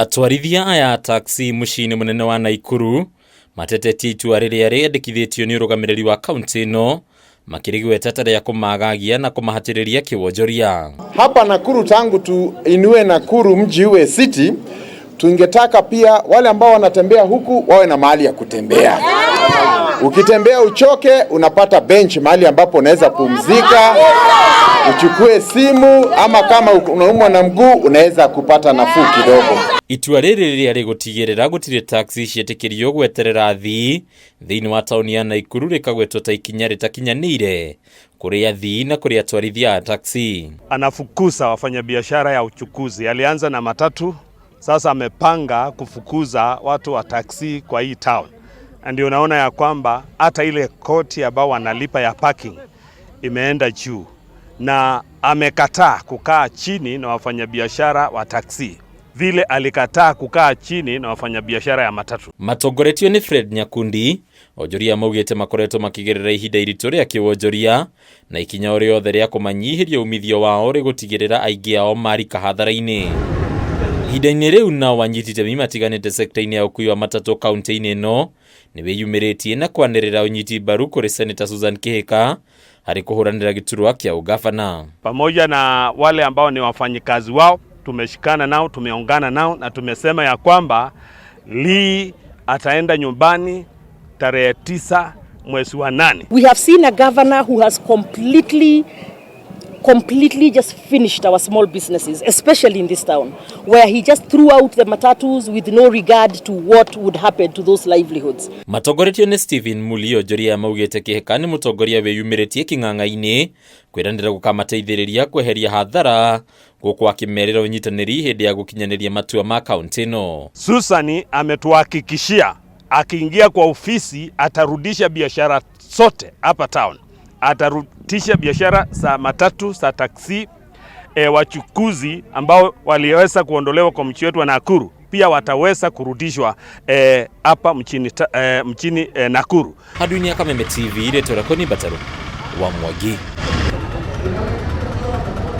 Atwarithia aya taxi mucini munene wa Nakuru matetetie itua riria riendekithitio ni urugamiriri wa kaunti ino makirigweta ya kumagagia na kumahatiriria kiwonjoria. Hapa Nakuru, tangu tuinue Nakuru mji uwe city, tungetaka pia wale ambao wanatembea huku wawe na mahali ya kutembea. Ukitembea uchoke, unapata bench mahali ambapo unaweza pumzika, uchukue simu, ama kama unaumwa na mguu unaweza kupata nafuu kidogo. Itua riri riria rigutigirira gutire taxi cietikirio gweterera thiini wa tauni ya Nakuru rikagwetwo ta ikinya ritakinyanire kuri athii na kuri atwarithia a taxi. Anafukuza wafanyabiashara ya uchukuzi. Alianza na matatu, sasa amepanga kufukuza watu wa taxi kwa hii town. Ndio unaona ya kwamba hata ile koti ambao wanalipa ya parking imeenda juu, na amekataa kukaa chini na wafanyabiashara wa taxi vile alikataa kukaa chini na wafanyabiashara ya matatu. Matongoretio ni Fred Nyakundi, onjoria maugite makoretwo makigirira ihinda iritu ria kiwonjoria na ikinya riothe ria kumanyihiria umithio wao rigutigirira aingi ao marika hathara-ini. Ihinda-ini riu nao wanyitite matiganite sekta-ini ya ukui wa matatu kaunti-ini ino ni wiyumiritie na kwanirira unyiti mbaru kuri Senator Susan Kihika hari kuhuranira giturwa kia ugavana. Pamoja na wale ambao ni wafanyikazi wao, tumeshikana nao, tumeungana nao na tumesema ya kwamba Lee ataenda nyumbani tarehe 9 mwezi wa 8. We have seen a governor who has completely just finished our small businesses, especially in this town, where he just threw out the matatus with no regard to what would happen to those livelihoods. Matongoretio ni Stephen Mulio joria maugite Kihika ni mutongoria wiyumiritie king'ang'a-ini kwirandira gukamateithiriria kweheria hathara guku akimerera unyitaniri hindi ya gukinyaniria matua ma kaunti ino. Susan ametuhakikishia akiingia kwa ofisi atarudisha biashara zote hapa town. Atarudisha biashara za matatu, za taksi, wachukuzi ambao waliweza kuondolewa kwa mji wetu wa Nakuru pia wataweza kurudishwa hapa mchini Nakuru. Haduini ya Kameme TV ile torakoni Bataru wa Mwagi.